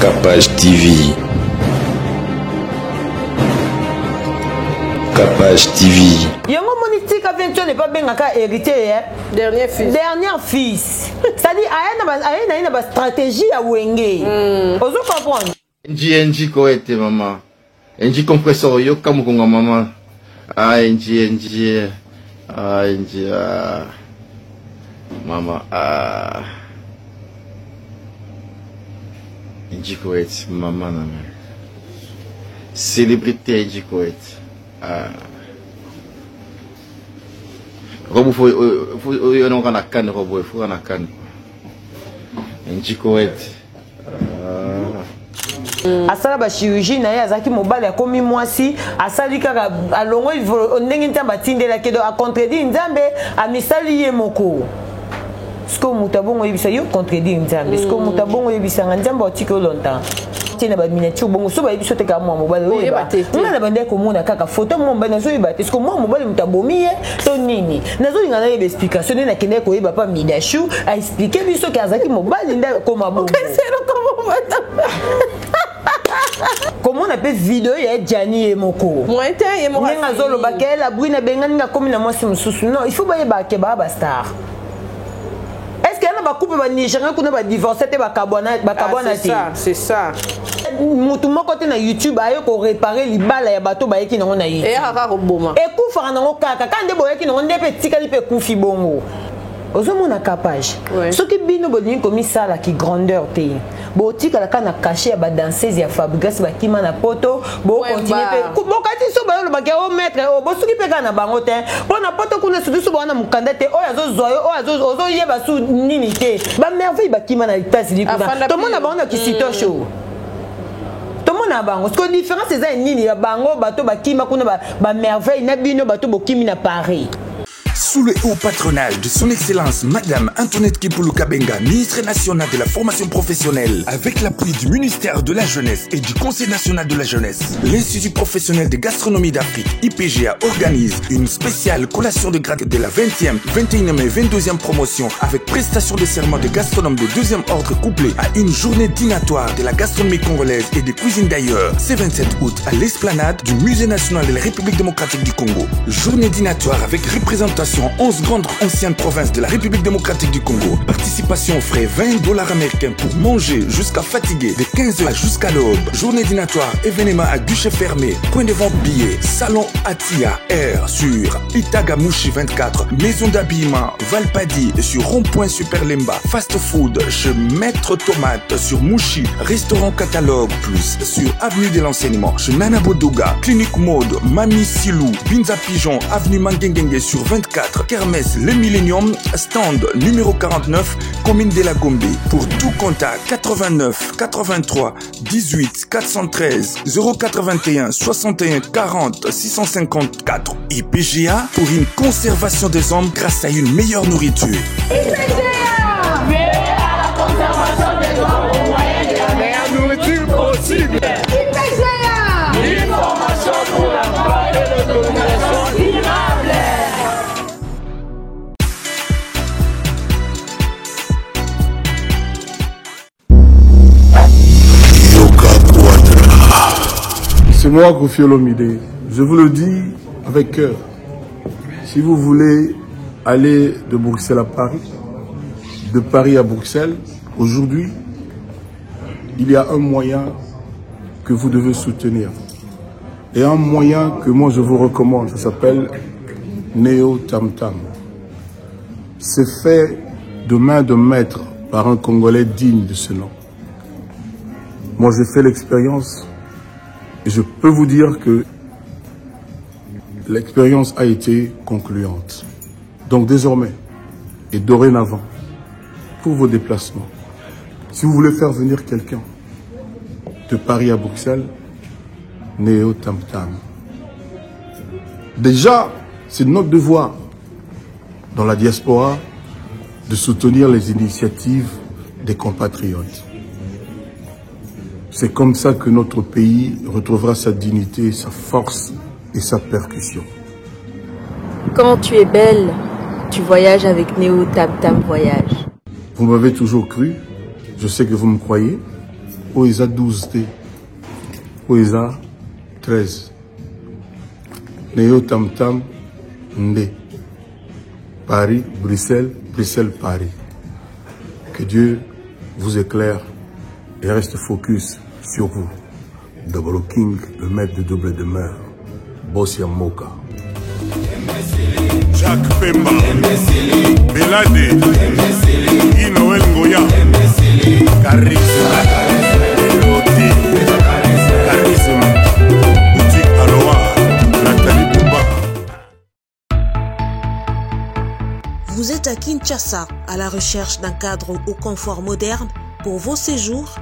Capage TV. Capage TV. Yango monitique aventure n'est pas bien qu'à hériter, hein? Dernier fils. Dernier fils. C'est-à-dire, il y a une stratégie à Wenge. Vous comprenez? NG koete maman. NG compressor yo kamukonga maman. Ah NG. Ah NG. Maman. Ah. NG koete maman na. Célébrité NG koete. Ah. Robo faut yo non kana kan robo faut kana kan. NG koete. Asala ba chirurgie na ya zaki mobile akomi mwasi asali kaka alongo ndenge ntamba tindela kedo a contredire nzambe a misali ye moko sko mutabongo yebisa yo contredire nzambe sko mutabongo yebisa nzambe otiko longtemps tina ba miniature bongo so ba yebiso te ka mwa mobile we ba ngana bande ko mona kaka photo mo mbana so yeba te sko mo mobile mutabomi ye to nini nazo ngana yeba explication na kende ko yeba pa midashu a expliquer biso ka zaki mobile nda ko mabongo comment on appelle vidéo ya Gianni et Moko moi était moi ngazolo bakela brina bengani nga komi na mwasi mususu non il faut ba yeba ke ba star est-ce que na ba couple ba Nigérien kuna ba divorcer te ba kabwana te c'est ça mutu moko te na YouTube ayo ko réparer libala ya bato ba yeki nango na yi et aka ko boma et ku fara nango kaka kande bo yeki nango ndepe tikali pe kufi bongo ozomona capage soki bino bodini komi sala ki grandeur te botika la kana caché ya ba danseuse ya Fabrice bakima na poto bo continuer pe bokati so ba lo bakya o maître o bosuki pe kana bango te pona poto kuna sudu so bana mukanda te o yazo zoyo o yazo ozo yeba su nini te ba merveille bakima na États-Unis kuna to mona bango ki sito show to mona bango ce que différence c'est nini ya bango bato bakima kuna ba merveille na bino bato bokimi na Paris. Sous le haut patronage de son Excellence Madame Antoinette Kipulu Kabenga, ministre nationale de la formation professionnelle, avec l'appui du ministère de la Jeunesse et du Conseil national de la Jeunesse, l'Institut professionnel de gastronomie d'Afrique, IPGA, organise une spéciale collation de grade de la 20e, 21e et 22e promotion avec prestation de serment de gastronomes de deuxième ordre couplée à une journée dînatoire de la gastronomie congolaise et des cuisines d'ailleurs. C'est 27 août à l'esplanade du Musée national de la République démocratique du Congo. Journée dînatoire avec représentation 11 grandes anciennes provinces de la République démocratique du Congo. Participation frais $20 américains pour manger jusqu'à fatiguer de 15h jusqu'à l'aube. Journée dînatoire, événement à guichet fermé. Point de vente billets. Salon Atia Air sur Itagamouchi 24. Maison d'habillement Valpadi sur Rond-Point Super Lemba. Fast food chez Maître Tomate sur Mouchi. Restaurant Catalogue Plus sur Avenue de l'Enseignement. Chez Nana Bodoga. Clinique Mode Mami Silou. Binza Pigeon Avenue Mangengenge sur 24. Kermesse Le Millennium, stand numéro 49, commune de la Gombe. Pour tout contact 89 83 18 413 081 61 40 654. IPGA pour une conservation des hommes grâce à une meilleure nourriture. IPGA, mais à la conservation des hommes au moyen de la meilleure nourriture possible. IPGA, une formation pour la paix et l'autonomisation durable. C'est moi, Kofi Olomide. Je vous le dis avec cœur. Si vous voulez aller de Bruxelles à Paris, de Paris à Bruxelles, aujourd'hui, il y a un moyen que vous devez soutenir. Et un moyen que moi je vous recommande, ça s'appelle Néo Tam Tam. C'est fait de main de maître par un Congolais digne de ce nom. Moi j'ai fait l'expérience. Et je peux vous dire que l'expérience a été concluante. Donc désormais et dorénavant, pour vos déplacements, si vous voulez faire venir quelqu'un de Paris à Bruxelles, Néo Tam Tam. Déjà, c'est notre devoir dans la diaspora de soutenir les initiatives des compatriotes. C'est comme ça que notre pays retrouvera sa dignité, sa force et sa percussion. Quand tu es belle, tu voyages avec Néo Tam Tam Voyage. Vous m'avez toujours cru, je sais que vous me croyez, OESA 12 T, OESA 13. Néo Tam Tam, Ndé. Paris, Bruxelles, Bruxelles, Paris. Que Dieu vous éclaire et reste focus sur vous. Double King, le maître de double demeure. Bossia Moka. Jacques Pemba, Belade, Inoël Ngoya, Charisme, Eloti, Charisme, Boutique Aloha, Nathalie Bouba. Vous êtes à Kinshasa, à la recherche d'un cadre au confort moderne pour vos séjours?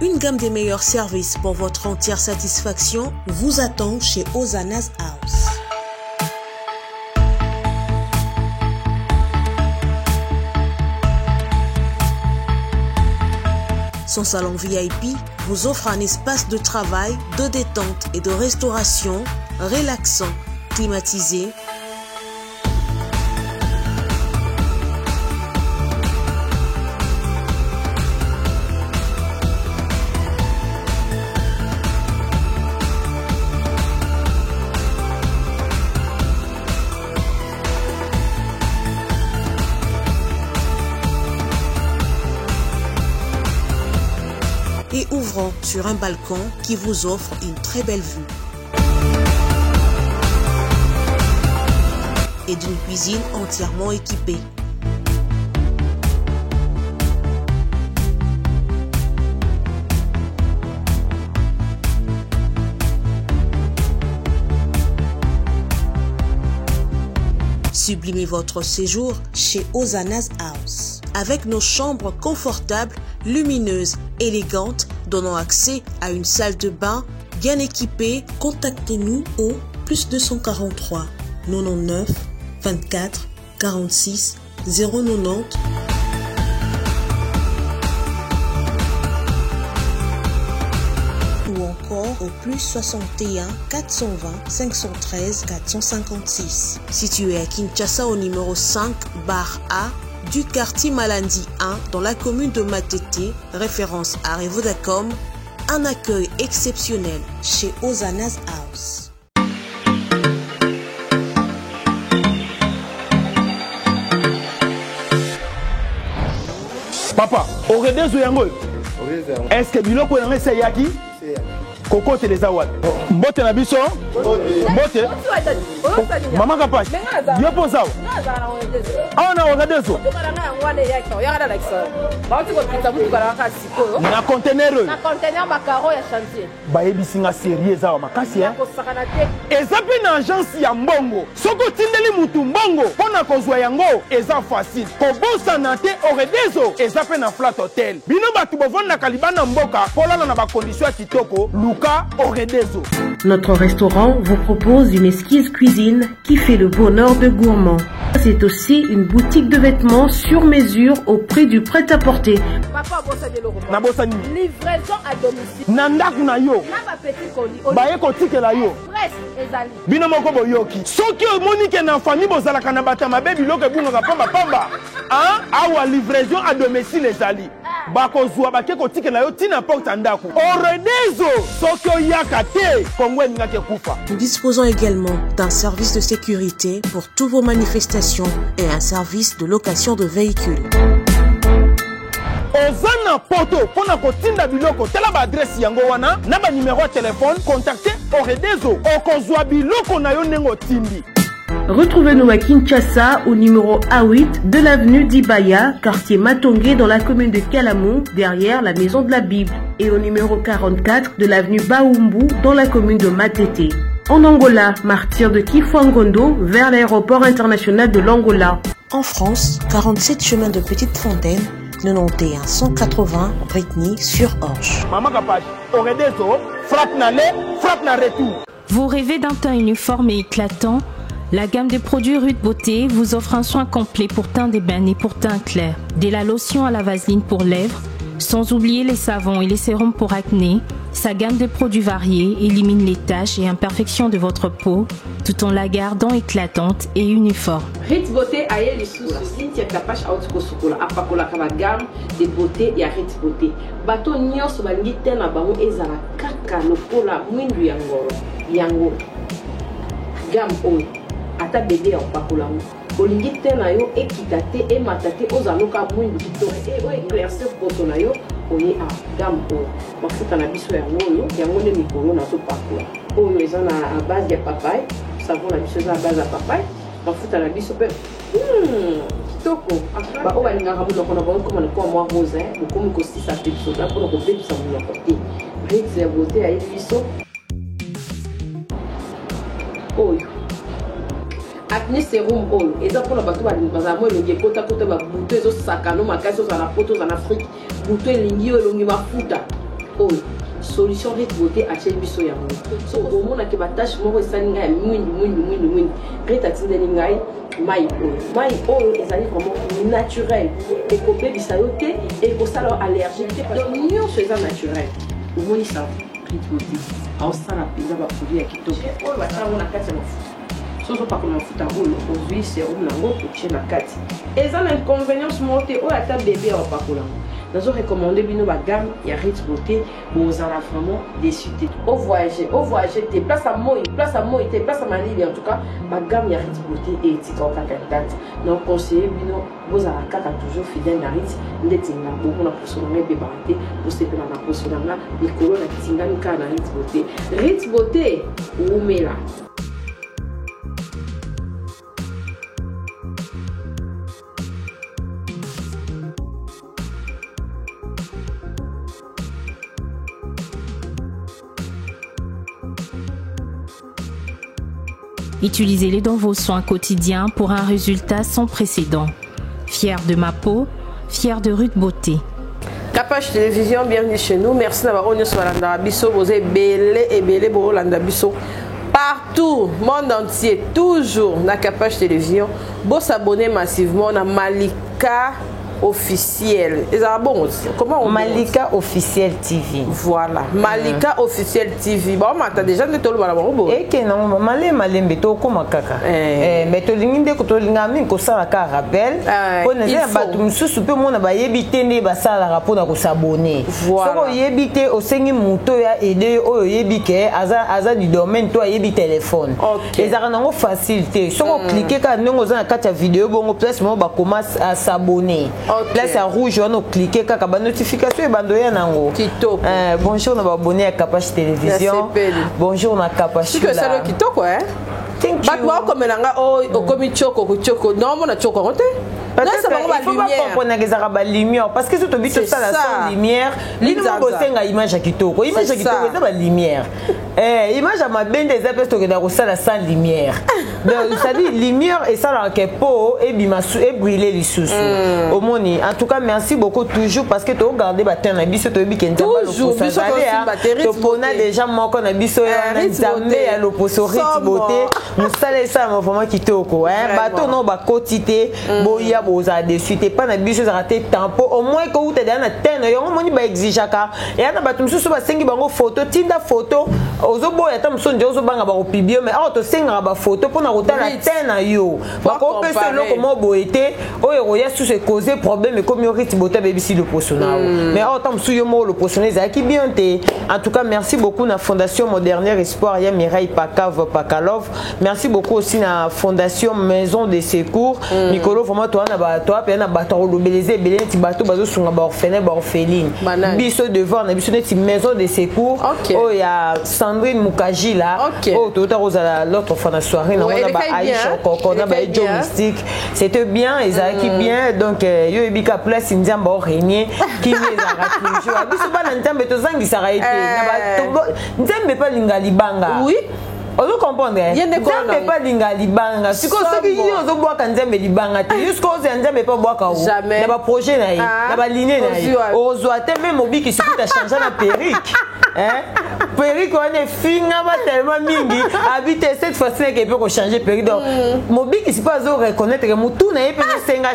Une gamme des meilleurs services pour votre entière satisfaction vous attend chez Hosanna's House. Son salon VIP vous offre un espace de travail, de détente et de restauration relaxant, climatisé, et ouvrant sur un balcon qui vous offre une très belle vue. Et d'une cuisine entièrement équipée. Sublimez votre séjour chez Hosanna's House. Avec nos chambres confortables, lumineuses, élégantes, donnant accès à une salle de bain bien équipée, contactez-nous au +243 99 24 46 090 ou encore au +61 420 513 456. Situé à Kinshasa au numéro 5 bar A du quartier Malandi 1 dans la commune de Matete, référence à Revodacom, un accueil exceptionnel chez Hosanna's House. Papa, aurait des yango. Est-ce que biloko yango c'est yaki? Coco Télézawad. Mbote na biso? Mbote? Maman Kapash. Yo posa. Ah na ogadezo. Na conteneur. Na conteneur makaro ya chantier. Ba ebisinga sérieux za makasi hein. Ezape na agence ya mbongo. Soko tindeli mutu mbongo pona kozwa yango eza facile. Kobosa na te oredezo ezape na flat hotel. Bino batu bovanda kalibana mboka polala na ba condition ya kitoko. Notre restaurant vous propose une exquise cuisine qui fait le bonheur de gourmands. C'est aussi une boutique de vêtements sur mesure au prix du prêt-à-porter. Livraison à domicile. Nandak na yo. Baye kotike la yo. Bino moko boyoki. Soki omoni na famille bozalaka na batama bebi loke bunga pamba pamba. Hein? Awa livraison à domicile ezali. Bakozwa bake kotike la yo tina porte ndaku. Oredezo soki oyaka te Kongo ngake kufa. Nous disposons également d'un service de sécurité pour toutes vos manifestations et un service de location de véhicules. Ozana poto pona kotinda biloko tela ba adresse yango wana na ba numéro de téléphone contactez Oredezo okozwa biloko na yo nengo timbi. Retrouvez-nous à Kinshasa au numéro A8 de l'avenue d'Ibaya, quartier Matongé dans la commune de Kalamou, derrière la maison de la Bible, et au numéro 44 de l'avenue Baoumbu dans la commune de Matete. En Angola, martyr de Kifuangondo vers l'aéroport international de l'Angola. En France, 47 chemin de Petite Fontaine, 91 180 Brittany-sur-Orge. Maman Kapash, Oredezo, frappe na retour. Vous rêvez d'un teint uniforme et éclatant? La gamme de produits Rude Beauté vous offre un soin complet pour teint d'ébène et pour teint clair. De la lotion à la vaseline pour lèvres, Sans oublier les savons et les sérums pour acné, sa gamme de produits variés élimine les taches et imperfections de votre peau tout en la gardant éclatante et uniforme. Ritz Beauté a eu les sous Cynthia Kapash a outiko sukola apakola kama gamme de beauté ya Ritz Beauté. Bato nyonso balingi te na bango ezala kaka lokola mwindu ya ngoro yango gamme oyo ata bébé apakola olingi te na yo ekita te emata te ozaloka mwindu kitoko e o éclaircir poto na yo oye a gamme oyo mafuta na biso yango nde mikolo na topakola oyo eza na base ya papaye savon na biso eza na base ya papaye mafuta na biso mpe kitoko baoyo balingaka monoko na bango koma lokola mwa rose bokomi kosisa te biso ta mpona kobebisa monoko te Ritz ya beauté ayebi biso oyo acné sérum oyo eza mpona bato bazala mo elongi ekota babuto ezosakano makasi ozala na poto ozala na afrique buto elingi oyo elongi mafuta oyo solution Ritz Beauté acheli biso yango so omonaki batashe moko esali ngai ya mwindu Ritz atindeli ngai mai oyo ezali vraiment naturel ekobebisa yo te ekosala yo allergique te donc nyonso eza naturel omonisa Ritz Beauté aosala mpenza baproduit ya kitoko oyo basalango na kati ya mafuta soso pakola mafuta oyo ozwi serum nango otie na kati eza na inconvénience moko te oyo ata bébé aopakola nazo recommander bino ba gamme ya Ritz Beauté bozala vraiment déçu te au voyager te place à moi te place à Malili en tout cas ba gamme ya Ritz Beauté et tika okaka date donc conseiller bino bozala kaka toujours fidèle na Ritz ndetinga beaucoup na poso na bébé barate bosepela na poso na mikolo na tingani ka na Ritz Beauté Ritz Beauté umela. Utilisez-les dans vos soins quotidiens pour un résultat sans précédent. Fier de ma peau, fier de Ritz Beauté. Kapash Télévision, bienvenue chez nous. Merci d'avoir rejoint Solanda Bisso. Vous êtes belé, Borolanda Bisso. Partout, monde entier, toujours, na Kapash Télévision. Vous s'abonnez massivement na Malika officiel. Comment on Malika officiel TV. Voilà. Malika officiel TV. Bon, on a déjà dit tout le monde. Et que non, malé beto comme kaka. Mais to linginde ko to lingami ko sala ka rappel. Pour ne pas battre mususu pe mona ba yebite ne ba sala rapport na ko s'abonner. Soko yebite o sengi muto ya aider o yebike aza du domaine to yebi téléphone. Les aranango facilité. Soko cliquer ka ndongo za na kati ya vidéo bongo place mo ba commence à s'abonner. Place à rouge, on a cliqué quand la notification est bandoya nango. Bonjour, on va abonner à Kapash Télévision. Bonjour, on a Kapash. C'est que c'est le kito quoi. Batwa comme nanga o komi choko non mon choko rote. Il faut pas comprendre que ça va lumière parce que tout habite ça la sans lumière. L'idée de bosser nga image à kitoko. Image à kitoko c'est la lumière. Image à ma bende des appels que dans ça la sans lumière. Donc ça dit lumière et ça la que peau et bimasu et brûler les sous. Au moni. En tout cas merci beaucoup toujours parce que tu regardes batin na biso to bi kenta ba toujours biso to pona déjà moko na biso ya nzambe ya loposo Ritz Beauté. Musale ça vraiment kitoko bato no ba quotité boya boza dessus t'es pas na biso za raté tempo au moins que ou t'es dans la tête yo moni ba exigaka et na bato mususu ba sengi bango photo tinda photo ozobo ya tam sonje ozobanga ba opibio mais auto senga ba photo pona kotala tête na yo ba ko pesa loko mo boete oyo ya sous se causer problème comme yo Ritz Beauté bébisi le posona mais autant musu yo mo le posona za ki bien té en tout cas merci beaucoup na fondation Modernaire Espoir ya Mireille Pakalov merci beaucoup aussi na fondation Maison de Secours Nicolo vraiment toi pe na bato lobeliser belé ti bato bazo sunga ba orphelin ba orpheline biso devant na biso neti Maison de Secours oh ya Sandrine Mukaji là oh tota rosa l'autre fois na soirée na on a ba Aïcha Koko na ba Joe Mystique c'était bien ezaki bien donc yo ebika place nzamba o régner qui les a toujours biso ba na nzambe to zangi sara été na ba nzambe pa linga libanga oui. Vous comprenez? Nzambe pas linga libanga. Si ko soki yo zo boaka nzambe libanga te. Jusqu'au nzambe pas boaka o. Jamais. Na ba projet na ye, na ba ligne na ye. Ozwa te même mobiki si tu changer na perruque. Perrique on est finga tellement mingi habite cette fois-ci qu'il peut changer Perrique donc mobile qui pas à reconnaître que mutu na yepe senga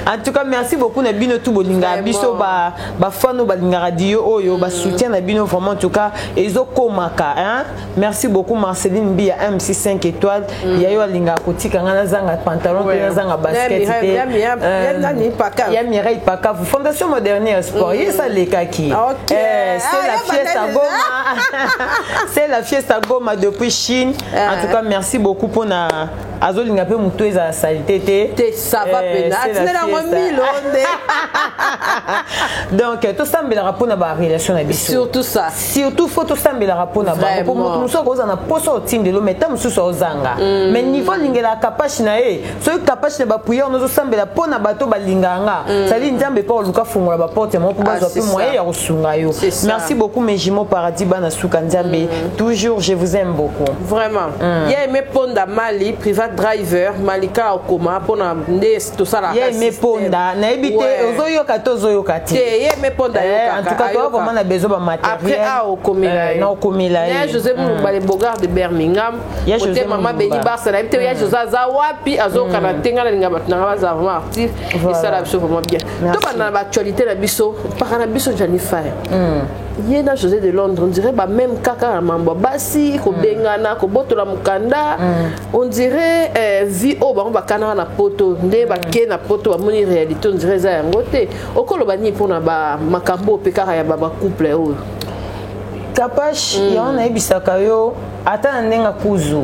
en tout cas merci beaucoup na bino tout bolinga biso ba fano balinga radio oyo ba soutien na bino vraiment en tout cas ezo komaka hein merci beaucoup Marceline Bia MC 5 étoiles ya yo alinga kotika ngana zanga pantalon pe zanga basket ya Mireille Paka Fondation Modernier Sport yesa lekaki c'est la fiesta Goma. C'est la fiesta Goma depuis Chine. En tout cas, merci beaucoup pour na azolinga pe muto eza salité ça va pena. Donc tout ça mbela rapona ba relation na biso. Surtout ça. Surtout faut tout ça mbela rapona ba pour muto muso ko za na poso otinde lo meta muso ozanga. Mais niveau lingela kapashi na e. So kapashi na ba puya onozo sambela pona bato balinganga. Ça dit nzambe pa oluka fungola ba porte mo pour bazo pe moyen ya kosunga yo. Merci beaucoup mes jumeaux paradis bana suka nzambe. Toujours je vous aime beaucoup. Vraiment. Ya aimé ponda Mali private driver Malika Okoma pona nde to sala. Ya aimé ponda na ebite ozoyoka tozoyoka ti. Ya aimé ponda yoka. En tout cas toi comment na besoin ba matériel. Après a okomela. Na okomela. Ya José Mouba les Bogard de Birmingham. Ya José Mama Beni Barcelona. Ya José Zawapi azoka na tenga na linga batanga baza vraiment actif. Et ça la biso vraiment bien. To bana ba actualité na biso par na biso Jennifer. Yena José de Londres on dirait bah même kaka mambo basi ko bengana ko botola mukanda on dirait vie o ba kana na poto nde ba ke na poto ba moni réalité on dirait za ngote okolo bani pona ba makambo pe kaka ya ba couple o kapash ya on ebisaka yo ata ndenga kuzu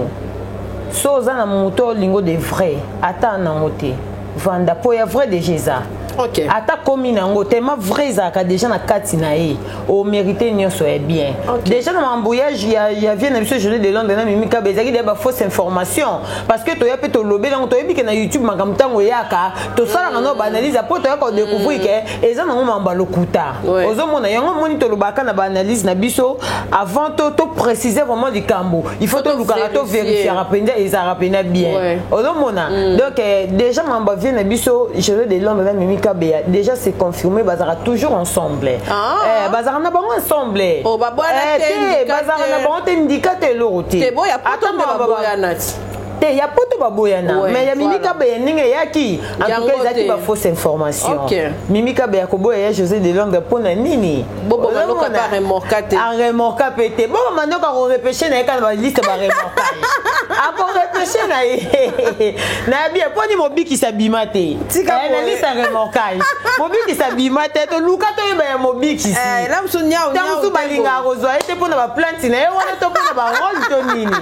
so za na moto lingo de vrai ata na ngote vanda po ya vrai de Jésus. Okay. Ata komi nango tellement vrai zaka déjà na kati na e o mérité nyonso est bien. Déjà na mambouillage ya vient na biso journée de Londres na mimika bezaki de ba fausse information parce que to ya pe to lobé donc to yebi ke na YouTube makamtango yaka to sala ngano ba analyse po to ya ko découvrir que eza na ngomba lokuta. Ozo mona yango moni to lobaka na ba analyse na biso avant to préciser vraiment du cambo. Il faut to lukara to vérifier rapenda eza rapena bien. Ozo mona donc déjà mamba vient na biso journée de Londres na mimika déjà c'est confirmé bazara toujours ensemble bazara na bango ensemble oh babwana te bazara na bango te indicateur lorote te boya poto baboyana te ya poto baboyana mais ya mimika be ninge yaki en tout cas ezaki ba fausse information mimika be yakobo ya José de Londres pona nini bobo manoka ba remorquate en remorquate pété bobo manoka ko repêcher na ka ba liste ba remorquage apo repêcher na bien poni mobiki sabima te na liste remorquage mobiki sabima te to luka to ba ya mobiki si la msunya tangu balinga rozwa ete pona ba plante na e wana to pona ba rôle to nini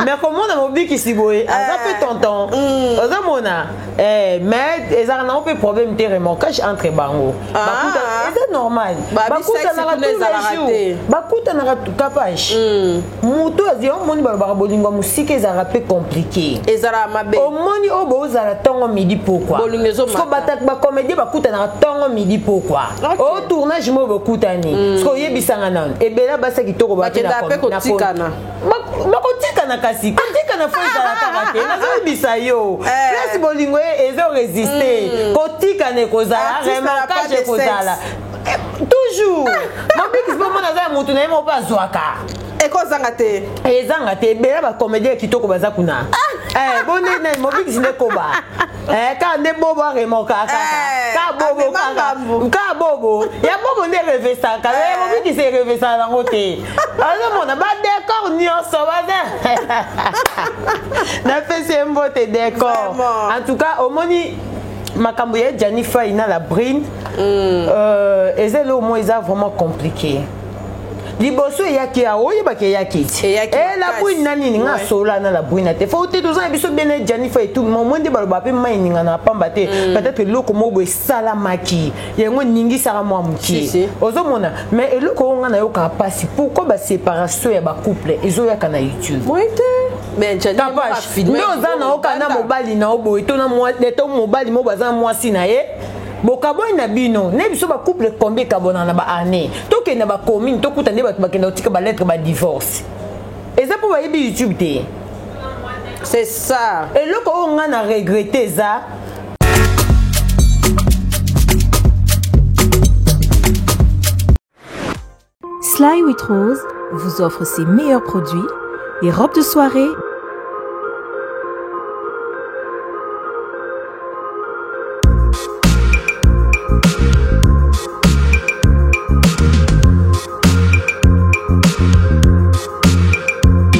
mais comment na mobiki si boy ça fait tonton ozamona mais ezara na peu problème de remorquage entre bango bakuta c'est normal bakuta na tous bakuta na kapage muto azio moni ba bolingo musike ezara peu compliqué ezara mabe o moni obo ozara tongo midi pourquoi parce que batak ba comédie bakuta na tongo midi pourquoi au tournage mo bakuta ni parce que yebisanga nan ebela basa kitoko ba na kotikana bakotikana kasi kotikana fo ezala kaka te nazobisa yo place bolingo ezo résister kotikana ekozala remorquage ekozala toujours mobiki sipo mona za mutu na ye mo bazwaka ekozanga te ezanga te ebela bacomédien kitoko baza kuna bonene mobiki sinde koba ka nde bobo aremoka kaka ka bobo ya bobo nde revesaka mobiki se revesaka nango te azomona badécor nyonso baza napesi ye mbote décor en tout cas omoni makambo ya Jennifer ina la brine ezele au moins eza vraiment compliqué liboso eyaki ya oyebaki eyaki la brune nani ninga sola na la brune te faut te doza biso bien Jennifer et tout moment de baloba pe mai ninga na pamba te peut-être loko mobo esalamaki yango ningi sara mwa muki ozomona mais eloko onga na yoka pasi pourquoi ba séparation ya ba couple ezoyaka na YouTube mais Jennifer filmé oza na okana mobali na obo etona mwa neto mobali mo baza mwasi na ye bokaboy na bino ne biso ba couple combien kabona na ba année to ke na ba commune to kuta ne ba bakenda otika ba lettre ba divorce eza po ba yebi YouTube te c'est ça et loko on a regretté ça. Sly with Rose vous offre ses meilleurs produits, les robes de soirée,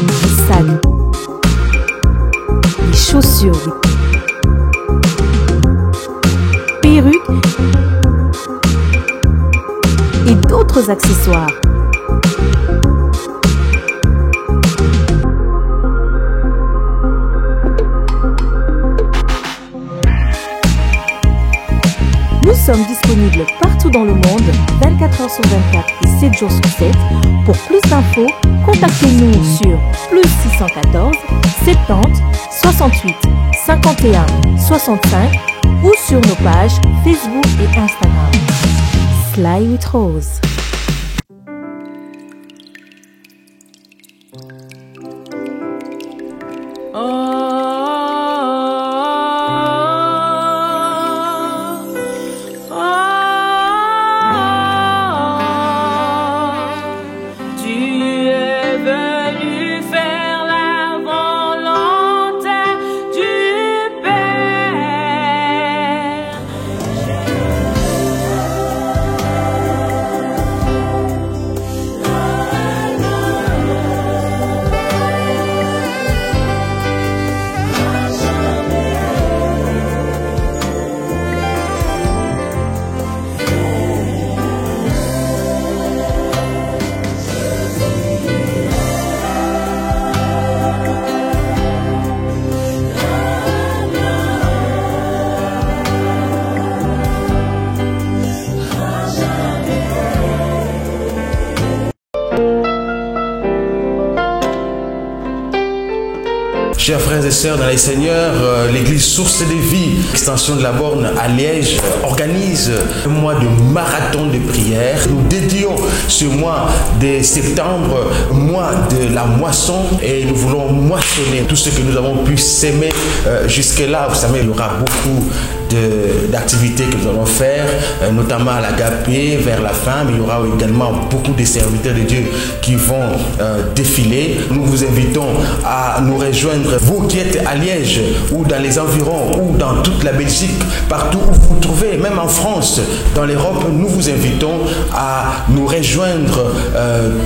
les sacs, les chaussures, les perruques et d'autres accessoires. Nous sommes disponibles partout dans le monde, 24 h sur 24 et 7 jours sur 7. Pour plus d'infos, contactez-nous sur +614 70 68 51 65 ou sur nos pages Facebook et Instagram. Sly with Rose. Chers frères et sœurs dans les Seigneurs, l'église Source de Vie, extension de la Borne à Liège, organise un mois de marathon de prière. Nous dédions ce mois de septembre, mois de la moisson, et nous voulons moissonner tout ce que nous avons pu s'aimer jusque-là. Vous savez, il y aura beaucoup d'activités que nous allons faire, notamment à l'Agapé vers la fin, mais il y aura également beaucoup de serviteurs de Dieu qui vont défiler. Nous vous invitons à nous rejoindre, vous qui êtes à Liège ou dans les environs ou dans toute la Belgique, partout où vous vous trouvez, même en France, dans l'Europe. Nous vous invitons à nous rejoindre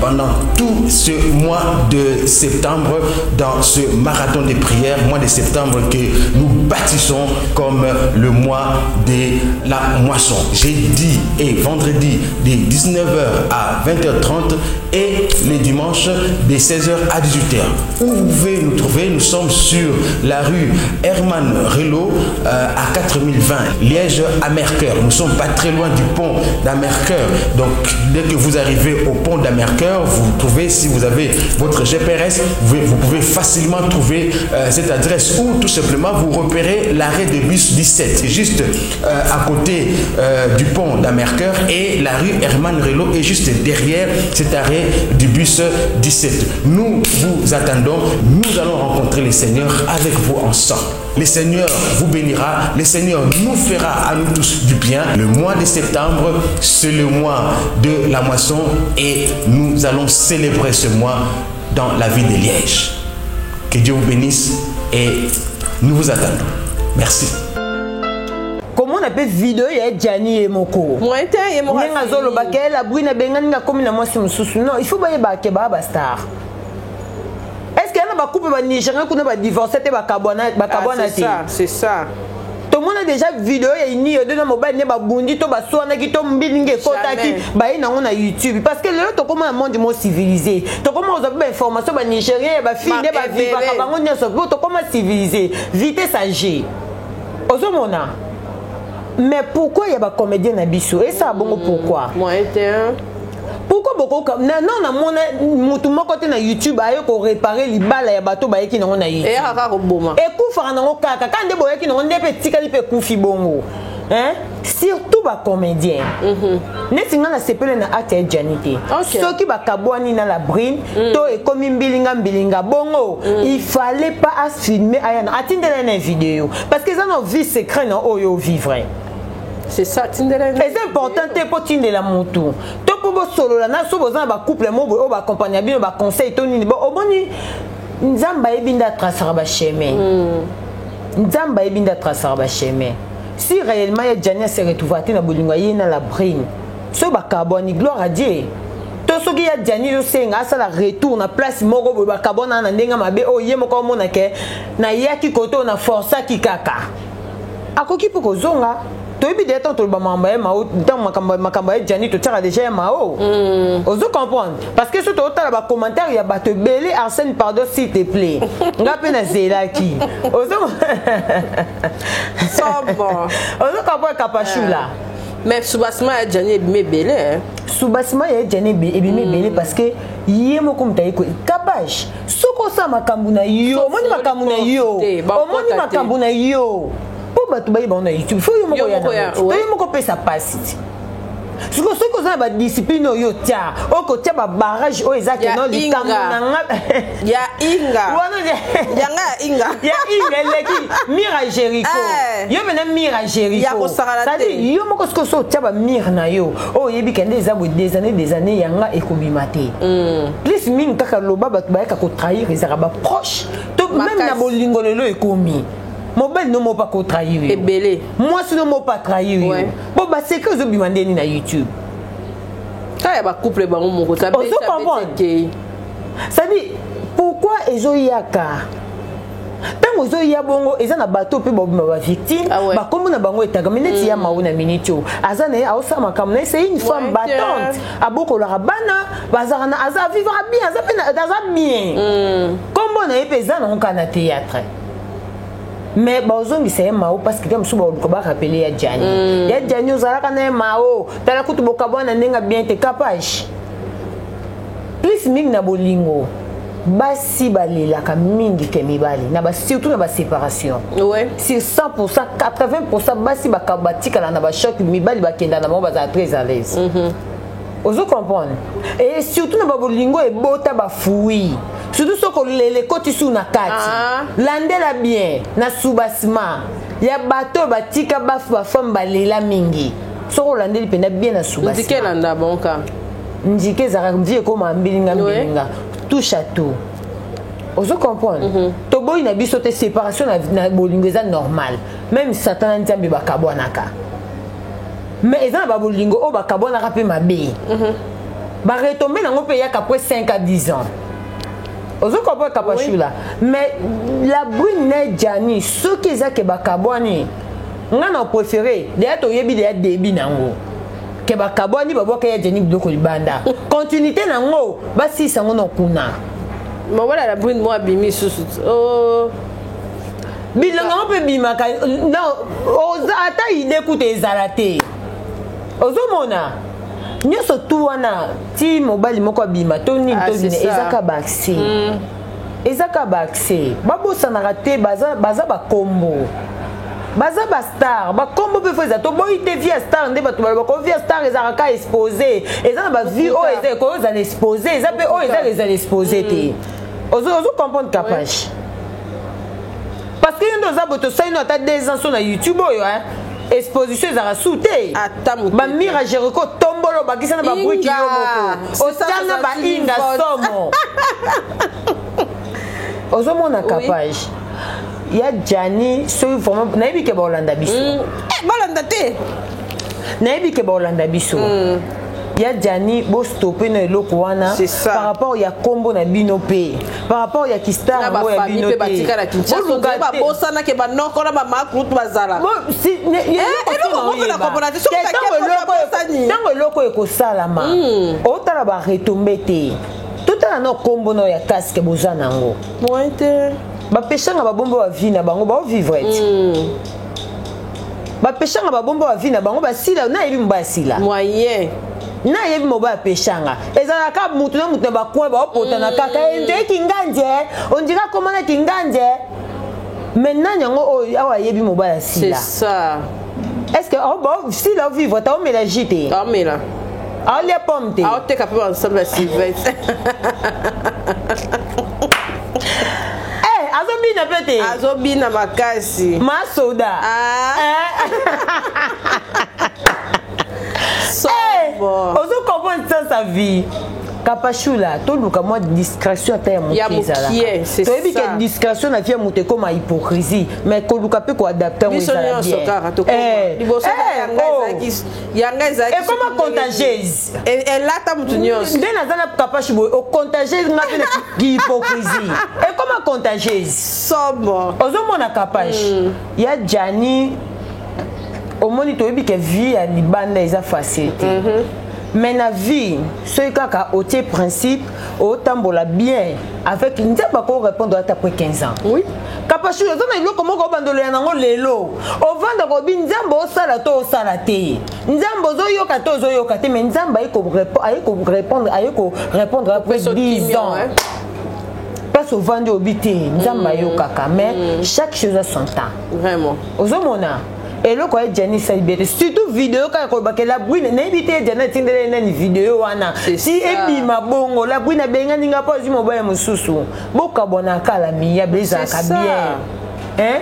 pendant tout ce mois de septembre dans ce marathon de prière, mois de septembre que nous bâtissons comme le mois de la moisson. Jeudi et vendredi de 19h à 20h30 et les dimanches de 16h à 18h. Où vous pouvez nous trouver? Nous sommes sur la rue Herman Relo à 4020 Liège à Mercœur. Nous ne sommes pas très loin du pont d'Amercœur. Donc dès que vous arrivez au pont d'Amercœur, vous trouvez, si vous avez votre GPS, vous pouvez facilement trouver cette adresse, ou tout simplement vous repérez l'arrêt de bus 17. C'est juste à côté du pont d'Amercœur, et la rue Herman Relo est juste derrière cet arrêt du bus 17. Nous vous attendons. Nous allons rencontrer les Seigneurs avec vous ensemble. Le Seigneur vous bénira, le Seigneur nous fera à nous tous du bien. Le mois de septembre, c'est le mois de la moisson, et nous allons célébrer ce mois dans la ville de Liège. Que Dieu vous bénisse et nous vous attendons. Merci. Comment on appelle vidéo ya Gianni et Moko? Moi et moi. Ngazolo bakel la brune bengani nga comme na moi si mususu. Non, il faut ba ke ba star. Est-ce qu'il y a un couple qui Nigérien qui a divorcé et qui c'est ça. Tout le monde a déjà vidéo et il y a des mobile qui ont YouTube. Parce que là, tu as un monde civilisé. Tu as une information Nigérien, tu as civilisé. Vitesse âgée. Mais pourquoi il y a des comédiens à Bissou? Et ça, bon, pourquoi? Pourquoi beaucoup non na mona mutu moko te na YouTube ayo ko réparer libala ya bato ba yeki na YouTube et aka ko boma et ku fara na kaka quand de boyeki na nde pe tikali pe kufi bongo hein, surtout ba comédien netinga na sepele na acte Janité soki ba kabwani na la brine to e komi mbilinga bongo il fallait pas filmer ayana atindela na vidéo parce que ça na vie secret na oyo vivre. C'est ça, c'est important pour tindela mutu. pour bo solo là na so bozana ba couple mo bo ba accompagner bien ba conseil to nini bo omoni nzamba ebinda tracera ba chemin nzamba ebinda tracera ba chemin si réellement ya Jania se retrouver na bolingo yena la brine so ba carbone gloire à Dieu to soki ya Jani yo senga asala retour na place moko bo ba carbone na ndenga mabe o ye moko mona ke na yaki koto na força ki kaka akoki pour kozonga to ebi de to ba mamba e mao dans makambo e Jani to tira déjà mao ozo comprendre parce que surtout tala ba commentaire ya ba te belé Arsène pardon s'il te plaît ngape na zelaki ozo sombo ozo comprendre kapachula mais Soubasma ya Jani ebime belé Soubasma ya Jani ebime belé parce que yé moko mutaye ko capage soko sa makambo na yo moni makambo na yo omoni makambo na yo batu bayi ba na YouTube faut yo moko ya yo moko pesa passe siko soko za ba discipline yo tia oko tia ba barrage o ezake no likambo na ya inga ya inga leki mira Jericho yo mena mira Jericho c'est-à-dire yo moko siko so tia ba mira na yo o yebi kende za bo des années yanga ekobimate plus mingi kaka loba batu ba ka ko trahir ezaka ba proche to même na bolingo lelo ekomi mobile no mo pas ko trahir et belé moi si no mo pas trahir bon bah c'est que zo bimandeni na YouTube kaya ba couple ba mo ko tabe ça dit pourquoi ezo yaka tango zo ya bongo eza na bateau pe ba victime ba kombo na bango etaga minute ya mauna minute azana ya osama kamna c'est une femme battante aboko la bana bazana aza vivre bien aza bien kombo na epeza na nkana théâtre mais bazongi c'est mao parce que comme so ba rappeler ya Jani ya Jani ozalaka na mao tala kutu bokabona nenga bien te capage plus mingi na bolingo basi balelaka mingi ke mibali na ba surtout na ba séparation sur 100% 80% basi bakabatika na ba choc mibali bakenda na mo baza très à l'aise ozo comprendre et surtout na ba bolingo e bota ba fui surtout soko lele koti su na kati landela bien na Soubasma ya bato batika bafu ba femme balela mingi soko landeli pena bien na Soubasma ndike landa bonka ndike zara ndie ko mbilinga touche à tout ozo comprendre to boy na biso te séparation na bolingo za normal même Satan nzambe bakabonaka mais eza ba bolingo o bakabonaka pe mabe ba retomber nango pe ya après 5 à 10 ans ozo comprendre kapachula mais la brune na Jani ce qui za ke bakaboni ngana préféré de to yebi de débit nango ke bakaboni baboka ya Jani biloko libanda continuité nango basi sango no kuna ma wala la brune moi bimi susu bilanga mo pe bimaka non oza ata ide kuta ezalate ozo mona nyoso tu wana ti mobali moko abima to nini to bine ezaka baxe ezaka baxe babosanaka te baza bakombo baza ba star ba kombo pe feza to boy te via star nde bato ba ko via star ezaka ka exposer eza ba vie o eza ko za exposer eza pe o eza exposer te ozo comprendre capage parce que ndo za boto sai no ata 2 ans sur na YouTube oyo exposition ezaka soute ba mira Jericho tombolo bakisa na ba bwiki yo moko otana ba inga somo ozo mona capage ya Jani so vraiment nayebi ke ba Olanda biso balanda te nayebi ke ba Olanda biso ya Jani bo stopper na eloko wana par rapport ya kombo na bino pe par rapport ya kistar mo ya bino pe batika na Kinshasa ba bosana ke ba noko na ba makrutu bazala bon si tango eloko ekosalama otala ba retomber te totala na kombo na ya casque boza nango moite ba peshanga ba bombo ba vie na bango ba vivre ba peshanga ba bombo ba vie na bango ba sila na yebi mba sila moyen na yebi moba peshanga ezalaka mutu na ba coin ba opota na kaka ende kinganje on dira comment na kinganje maintenant yango o awa yebi moba la sila c'est ça est-ce que bon si la vivre ta mélanger te amela a les pommes te a te capable ensemble Sylvestre azobina pete azobina makasi masoda ozo comprendre sa vie. Kapachula, tout le monde discrétion à terre. Il y a moutier, c'est ça. Tu as que discrétion à faire monter comme hypocrisie, mais qu'on nous capte quoi adapter aux alliés. Et comment contagieuse? Et là t'as moutunios. Dès la kapachou, au contagieuse n'a pas d'hypocrisie. Et comment contagieuse? Somme. Aux hommes on a capach. Il y a Gianni. Au monde il te dit que vie à Liban est facilité. Mais la vie, ce qui a ôté principe, autant pour la bien, avec une telle qu'on répond après 15 ans. Oui. Kapachou, comment on va abandonner les lots? Au vent de Robin, Nzambo salato salate. Nzambo zoyokato zoyokate, mais Nzamba répondre après 10 ans. Parce au vent de Obité, Nzamba yokaka, mais chaque chose a son temps. Vraiment. Aux hommes, et là quoi Jenny Salibé surtout vidéo quand la brune n'invité Jenny tindele une vidéo wana si ebi mabongo la brune benga ninga pas du mobile mususu boka bona kala mi ya beza ka bien hein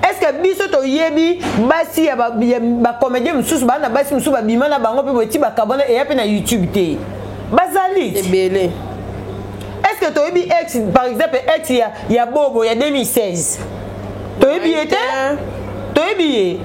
est-ce que biso to yebi basi ya ba comédien mususu bana basi mususu ba bima na bango pe boti ba kabona e ya pe na YouTube te bazali ebele est-ce que to yebi ex par exemple ex ya bobo ya 2016 to yebi était Toyebi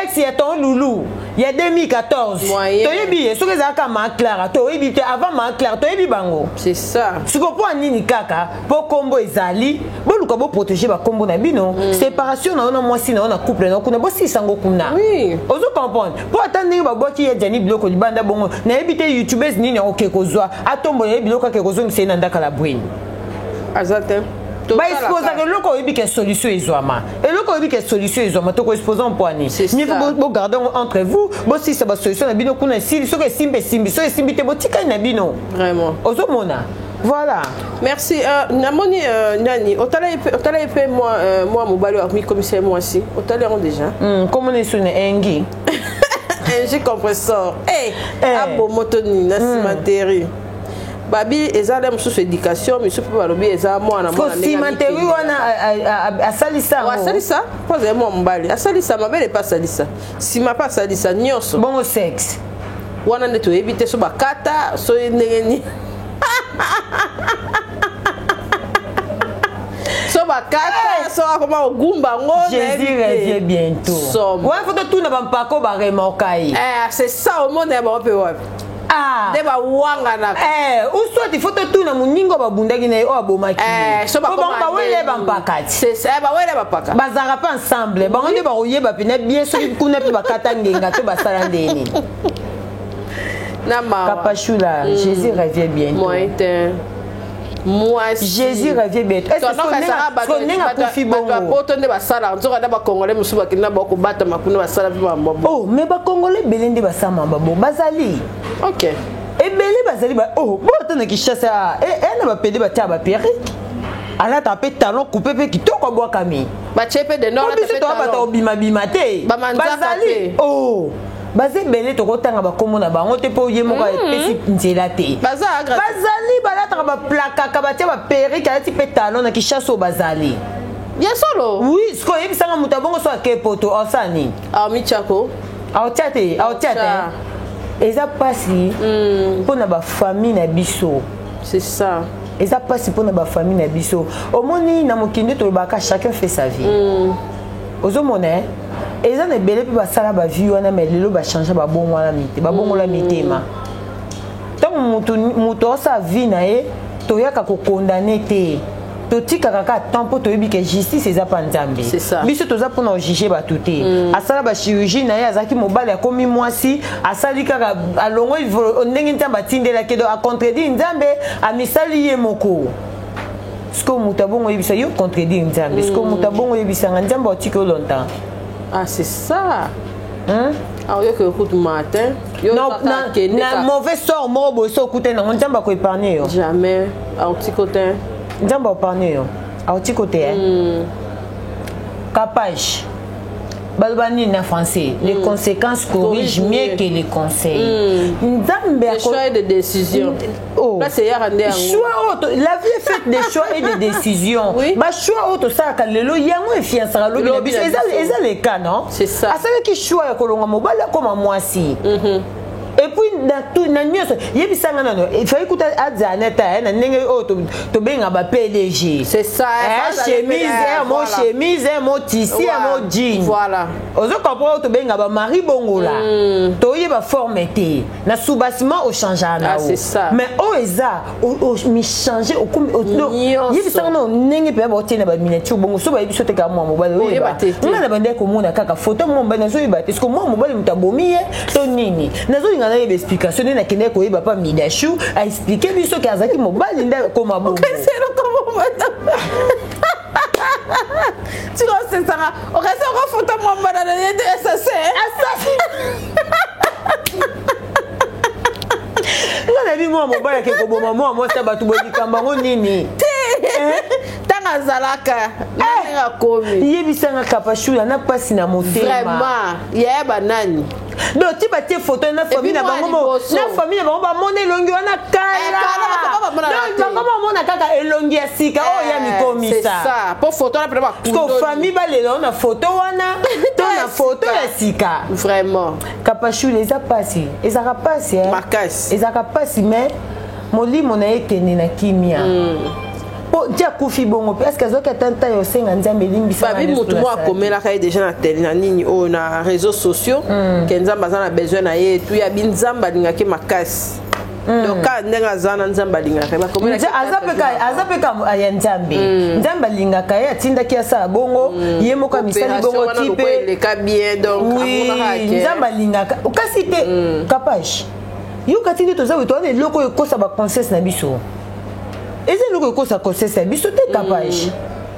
ex ya ton loulou il y a 2014 Toyebi ce que ça ka ma Clara Toyebi avant ma Clara Toyebi bango c'est ça ce que pour nini kaka pour combo ezali bo luka bo protéger ba combo na bino séparation na ona mwasi na ona couple na kuna bo si sango kuna oui ozo comprendre pour attendre ba boki ya Jani Biloko libanda bongo na ebite youtubers nini okekozwa atombo ya Biloko kekozwa msena ndaka la brine azate ba exposer que loko yebi que solution ezwama et loko yebi que solution ezwama to ko exposer en point ni vous gardez entre vous bo si ça ba solution na bino kuna si so que simbe so simbite botika na bino vraiment ozomona voilà merci namoni nani otala epé moi mobali mi commissaire moi aussi otala déjà comment on est sur engi engi compresseur abo motoni na cimenterie babi ezala mususu éducation mususu pe balobi eza mwana cimenterie wana asalisa asalisa pose moi mbali asalisa mabele pas asalisa sima pas asalisa nyonso bon sexe wana nde to ebite so bakata so ndengeni so bakata so akoma ogumba ngo Jésus revient bientôt ouais faut tout na bampako ba remokai c'est ça au monde ba pe wapi deba wanga na uswati foto tu na muningo babundaki na o abomaki so ba ba wele ba mpakati c'est ça ba wele ba paka bazara pas ensemble bango nde ba oyeba pena bien so kuna pe bakata ngenga to basala ndeni na ma Kapachula Jésus revient bientôt moi Jésus revient bientôt est-ce que nenga kufi bongo poto nde basala nzoka na ba congolais musu bakina ba ko bata makuna basala bi mambo oh mais ba congolais belende basama babo bazali ok ebele bazali ba oh boto na kishasa na ba pede ba taba perrique ala tapé talon coupé pe kitoko bwa kami ba chepe de nord tapé talon bima bima te bazali oh bazé belé to kotanga ba komona bango te po ye moko epesi nzela te bazali balata ba plaka ka ba tia ba perrique ala ti pe talon na kishasa bazali bien solo oui ce ko yebisanga mutabongo so akepoto osani michako aotiate eza pasi mpona bafamille na biso c'est ça eza pasi mpona bafamille na biso omoni na mokili tolobaka chacun fait sa vie ozomona eza na ebele mpe basala bavie wana me lelo bachange babongola mitema ntango moto osala vie na ye toyaka kokondane te totikaka kaka temps mpo toyebi ke justice eza mpa nzambe biso toza mpona ojuge bato te asala bachirurgie na ye azalaki mobali akomi mwasi asali kaka alongo ndenge nzambe atindelaki do acontredire nzambe amisali ye moko siko moto abongo oyebisa yo contredire nzambe siko moto abongo oyebisanga nzambe otiki yo longtemps ah c'est ça alors yo que écoute matin yo na mauvais sort moko boye so okute nango nzambe akoépargne yo jamais aotikotin nzambe aopargne yo aoti kote capage baloba nini na français les conséquences corrigent mieux que les conseils nzambe des choix et des décisions là c'est choix auto la vie est faite des choix et des décisions ba choix auto ça ka lelo yango efiansaka lobi na biso eza le cas non c'est ça asala ki choix ya kolonga mobali comme mwasi et puis dans tout na nyonso yebisanga nano il faut écouter Adjaneta na ndenge o to benga ba PDG c'est ça chemise mo tissu mo jean voilà ozo comprendre to benga ba mari bongola to yeba formeté na sous-bassement au changer na c'est ça mais o eza o mi changer au yebisanga no ndenge pe ba tiena ba miniature bongo so ba yebiso te ka mo mobile o yeba ngana bande ko mona kaka photo mo mbana so yeba est-ce que mo mobile mutabomi to nini nazo ngana yeba explication na kende ko yeba pa midashu a expliquer biso ka zaki mobile nda ko mabo tu vois c'est ça on reste en photo mo mbana na yende assassin ngana bi mo mobile ke ko boma mo sa batu bodi kambango nini tanga zalaka na komi yebisanga kapashula na pasi na motema vraiment yeba nani donc tu batie photo na famille na bango na famille bango ba mona elongi wana kala donc bango ba mona kaka elongi ya sika o ya mikomi c'est ça pour photo na preba ko famille ba lelo na photo wana to na photo ya sika vraiment kapashula eza pasi ezaka pasi makasi ezaka pasi mais molimo na ekende na kimia po dia kufi bongo parce que azoka tanta yo senga nzambe limbisa babi mutu mo akomela kai déjà na télé na nini o na réseaux sociaux que nzamba za na besoin na ye tu ya binzamba lingaki makasi donc ka ndenga zana nzamba lingaka bakomela azapeka ya nzambe nzamba lingaka ya tinda kia sa bongo ye moko misali bongo type le ka bien donc amona hake nzamba lingaka ukasi te kapage yo katindi toza witone loko ekosa ba princesse na biso eze loko ekosa princesse na biso te kapage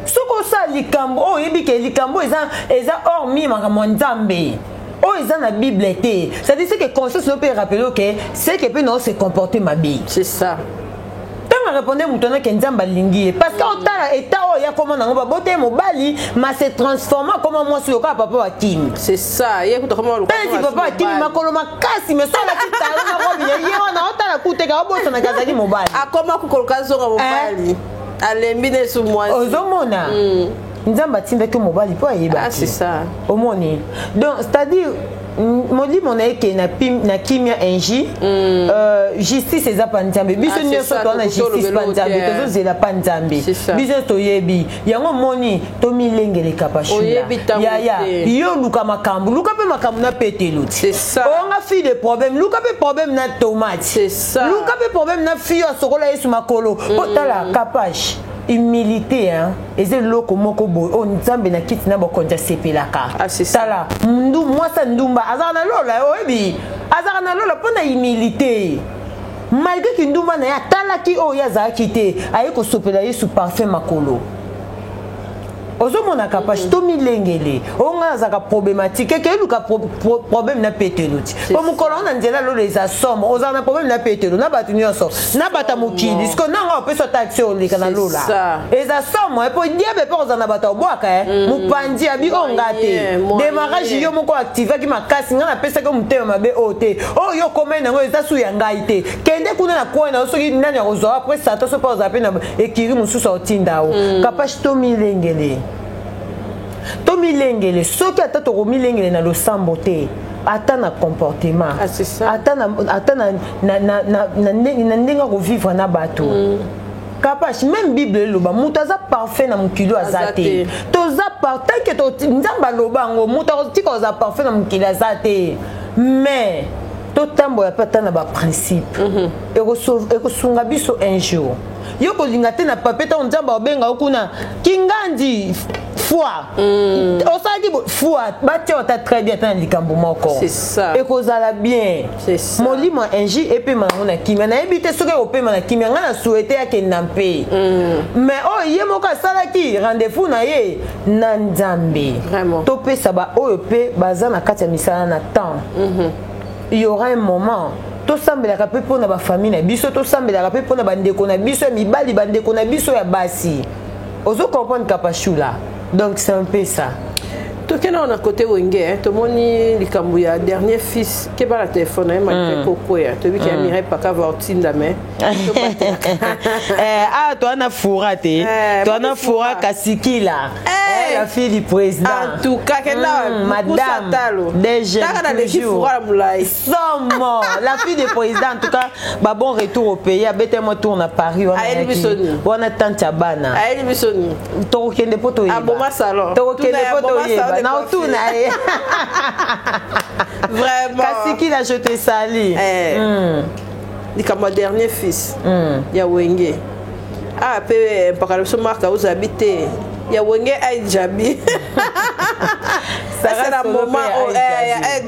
soko sa likambo o yebike likambo eza hors mima kama nzambe oh ils ont la Bible été ça dit que conscience ne peut rappeler que c'est que peut non se comporter ma vie c'est ça tant répondre mutona que nzamba lingi parce que otala état o ya comment nango ba bote mobali ma se transformer comme moi sur le papa wa Kim c'est ça ya kuto comment le papa Kim makolo makasi mais ça la petite na robi ye wana otala kuteka obosa na kazali mobali akoma kukoloka zonga mobali alembi ne sous moi ozomona nzamba tindaki mobali po ayeba c'est ça omoni donc c'est-à-dire modi mon eke na kimia enji justice eza pa nzambe biso nyonso to na justice pa nzambe tozo zela pa nzambe biso toyebi yango moni to milengele kapashula ya yo luka makambu luka pe makambu na petelo c'est ça onga fi de problème luka pe problème na tomate c'est ça luka pe problème na fi asokola yesu makolo otala kapage humilité hein eze loko moko boy o nzambe na kiti na bokonja sepelaka tala ndu mwasa ndumba azaka na lola oyebi azaka na lola pona humilité malgré que ndumba na ya tala ki o ya zaki te aye ko sopela yesu parfum makolo ozomona kapage to milengele onga zaka problématique ke luka problème na peteluti po mukolo na nzela lo les assomme ozana na problème na petelu na batu nyonso na bata mukili sko nanga opeso taxi olika na lola les assomme po diabe po ozana bata obwaka mupandi abi ongate démarrage yo moko active ki makasi ngana pesa ko mutema mabe ote o yo komena ngo eza su ya ngai te kende kuna na kwena soki nani ozo après ça to so pa ozape na ekiri mususu otindao kapage to milengele to milengele soki ata to milengele na losambo te ata na comportement ata na ndenga ko vivre na bato kapage même bible loba mutu aza parfait na mokili aza te toza partant ke to nzamba lobango mutu akotika oza parfait na mokili aza te mais totambola pe ata na baprincipe ekosunga biso un jour yo kolinga te na pape ta nzamba obenga okuna kingandi foi osalaki foi batia ota très bien ta na likambo moko ekozala bien molimo inji epema yango na kimia nayebi te soki ekopema na kimia ngai na souhaite akenda mpe mais oyo ye moko asalaki rendez-vous na ye na nzambe topesa baoyo mpe baza na kati ya misala na temps il y aura un moment tosambelaka mpe mpona bafamille na biso tosambelaka mpe mpona bandeko na biso ya mibali bandeko na biso ya basi ozo comprendre kapashula donc c'est un peu ça tokena on a côté wenge tomoni likambo ya dernier fils ke bala téléphone ma koko ya to biki amire pa ka vortinda mais ah toi na foura te toi na foura kasikila la fille du président. En tout cas, madame, des jeunes toujours. Somme, la fille du président, en tout cas, bah bon retour au pays. Abetez-moi tourne à Paris. On a tant Chabana. Torokende poto yeba. Aboma salon. Torokende poto yeba. Na otuna. Vraiment. Kasiki la je te sali. Ni comme mon dernier fils. Ya Wenge. Ah pe pakalo marque vous habitez. Ya Wenge ay Jabi. C'est le moment où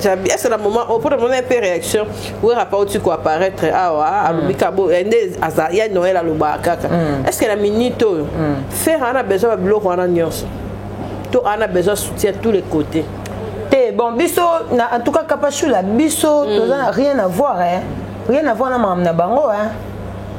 Jabi. C'est le moment où pour le moment peu réaction. Où rapport tu quoi apparaître ah alubikabo ende azaya Noël alubaka. Est-ce que la minute faire on a besoin de bloc on a nyos. Tout on a besoin de soutien tous les côtés. Bon, biso, en tout cas, Kapachula, biso, rien à voir, hein. Rien à voir na mamna bango, hein.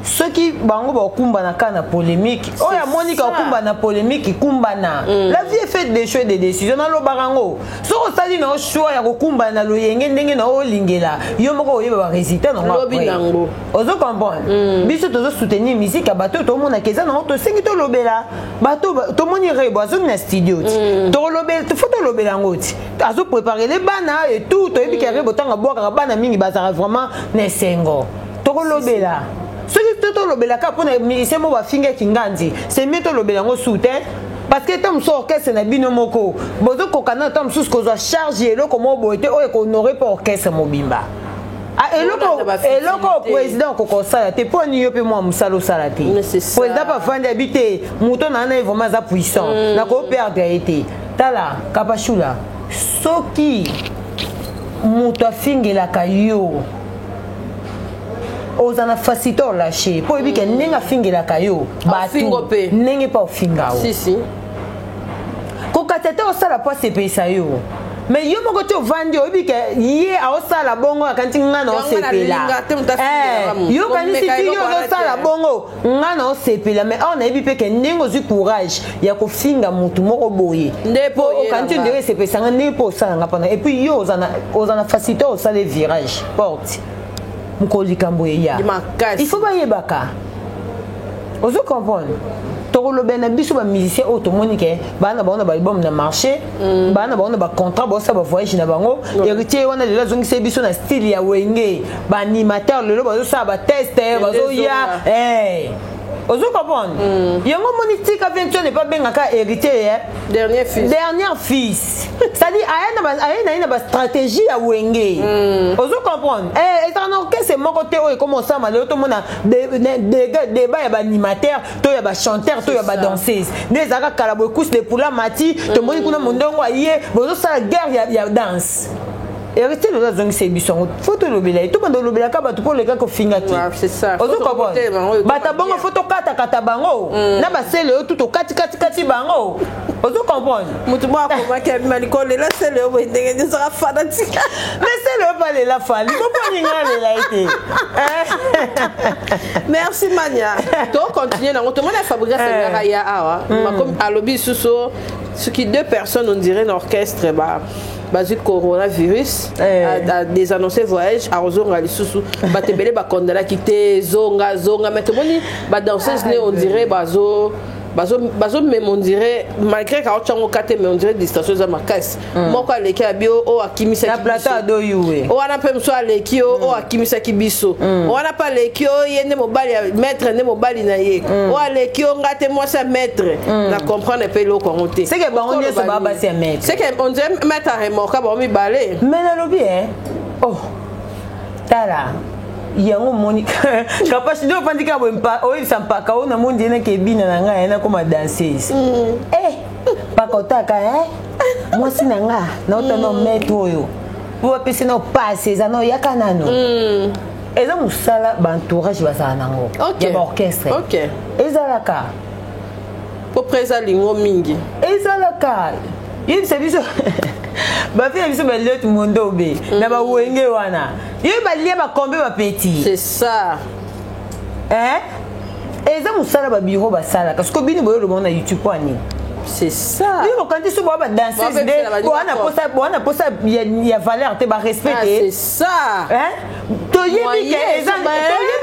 Ceux qui bango ba kumba na kana polémique. Oh ya Monica kumba na polémique kumba na. La vie est faite des choix et des décisions na lo barango. So sali na choix ya kumba na lo yenge ndenge na o lingela. Yo moko yeba ba résultat na lobi nango. Ozo comprendre. Biso tozo soutenir musique à bateau to mona keza na to sengi to lobela. Bateau to moni rebo azo na studio. To lobela to photo lobela ngoti. Azo préparer les bana et tout to yebi kere botanga boka bana mingi bazara vraiment nesengo. To lobela. Ce qui est lobela pour les musiciens mo ba finga kinganzi c'est mieux to lobela ngo soutien parce que tom so orchestre na bino moko bozo kokana tom sous ko zo charger lo comme boité o ko honorer pour orchestre mobimba ah et loko président ko kosala te pour ni yope moi musalo sala te président pas vendre habiter mouton na na vraiment za puissant na ko perdre été tala Kapachula soki muto fingela kayo ozana facilité lâcher pour éviter que nenga fingela kayo ba nenga pas fingao si kokatete osala pas sepesa yo mais yo moko to vandi obi ke ye a osala bongo akanti ngana osepela yo kanisi ti yo osala bongo ngana osepela mais on a ebi pe ke nengo zu courage ya ko finga mutu moko boye ndepo kanti ndere sepesa ngana nepo osala ngapana et puis yo ozana facilité osala virage porte mukolikambo ya il faut ba yebaka ozo comprendre to lo bena biso ba musicien auto monique bana ba album na marché bana ba contrat ba sa ba voyage na bango héritier wana le zongi se biso na style ya Wenge ba animateur le ba zo sa ba tester ba zo ya ozo comprendre yango monitique aventure n'est pas bien ka héritier dernier fils ça dit ayena ba stratégie ya Wenge ozo comprendre etano que c'est mon côté o comment ça mal to mona débat ya ba animateur to ya ba chanteur to ya ba danseuse des aka kala bo kus de pula mati to moni kuna mondongo aye bozo sa guerre ya danse héritier de la zone c'est bisson photo lobela tout bando lobela ka bato pour les gars ko finga ki c'est ça ozo comprendre bata bongo photo kata bango na ba sele tout to kati bango ozo comprendre mutu mo akoma ke maliko le la sele o ndenge ni sera fanatique mais sele pas le la fali ko pas ni ngale la été merci Mania to continuer na to mona Fabrice Ngaya awa comme alobi suso ce qui deux personnes on dirait l'orchestre basé coronavirus a des annoncés voyage à Ozonga lisusu batebele ba kondala kité zonga mais tout moni ba danseuse né on dirait bazo même on dirait malgré ka ochango kate mais on dirait distanciation za makasi moko aleki abio o akimisa la plateau adoyuwe o wana pe mso aleki o akimisa kibiso o wana pa aleki o yene mobali maître ne mobali na ye o aleki o ngate moi sa maître na comprendre pe lo konté c'est que bango nyo sa baba c'est maître c'est que on dirait maître a remorque ba mi balé mais na lobi oh tala yango moni kapasi do pandika bo mpa o isampaka o na mondi na kebina na ngai na koma danseuse pakotaka moi sinanga na otono metro oyo po pesi no passe za no yakanano eza musala ba entourage basala nango ya ba orchestre ezalaka po presa lingo mingi ezalaka yini service ba fi biso ba let mondo be na ba Wenge wana yo ba lia ba kombe ba petit c'est ça eza musala ba biro ba sala parce que bini boyo le monde na YouTube kwani c'est ça yo quand tu so ba danser de bona posa ya valeur te ba respecter c'est ça to yebi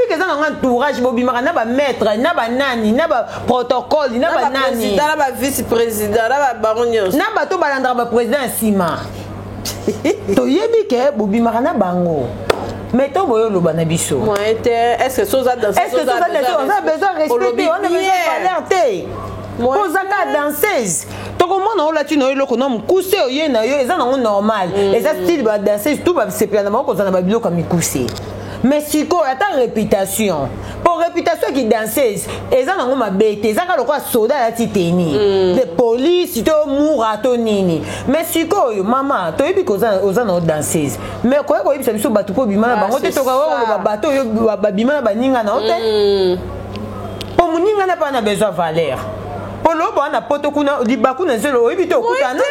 ke eza entourage bobimaka na ba maître na ba nani na ba protocole na ba nani na ba vice président na ba baronios na ba to balandra ba président sima to yebi ke bobimaka na bango mais to boyo loba na biso moi est-ce que soza dans on a besoin de respecter on a besoin de alerter ozaka danseuse tokomona oyo lati na yo eloko na mokuse oye na yo eza nango normal eza style ba danseuse tout basepela na bango kozala na babiloko ya mikuse mais sikoyo ata réputation pour réputation ki danseuse eza nango mabe te ezaka lokola soda alati teni de police to mura to nini mais sikoyo mama toyebi koza na danseuse mais koya koyebisa biso bato mpo bima na bango te tokaoloba bato oyo babima na baninga na yo te po moninga na mpa na besoin valeur polo bana poto kuna libaku na zelo oyebi okuta nani